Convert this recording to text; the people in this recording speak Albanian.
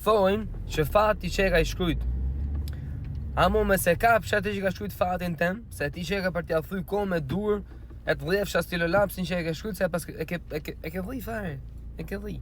thojnë që fati që e ka shkrujt. Amo me se ka pësha që ka shkrujt fatin tem, se ti që e ka për t'ja thuj ko me dur, e të dhjef shastilo lapsin që e ka shkrujt, se pas e ke dhij fare, e ke dhij.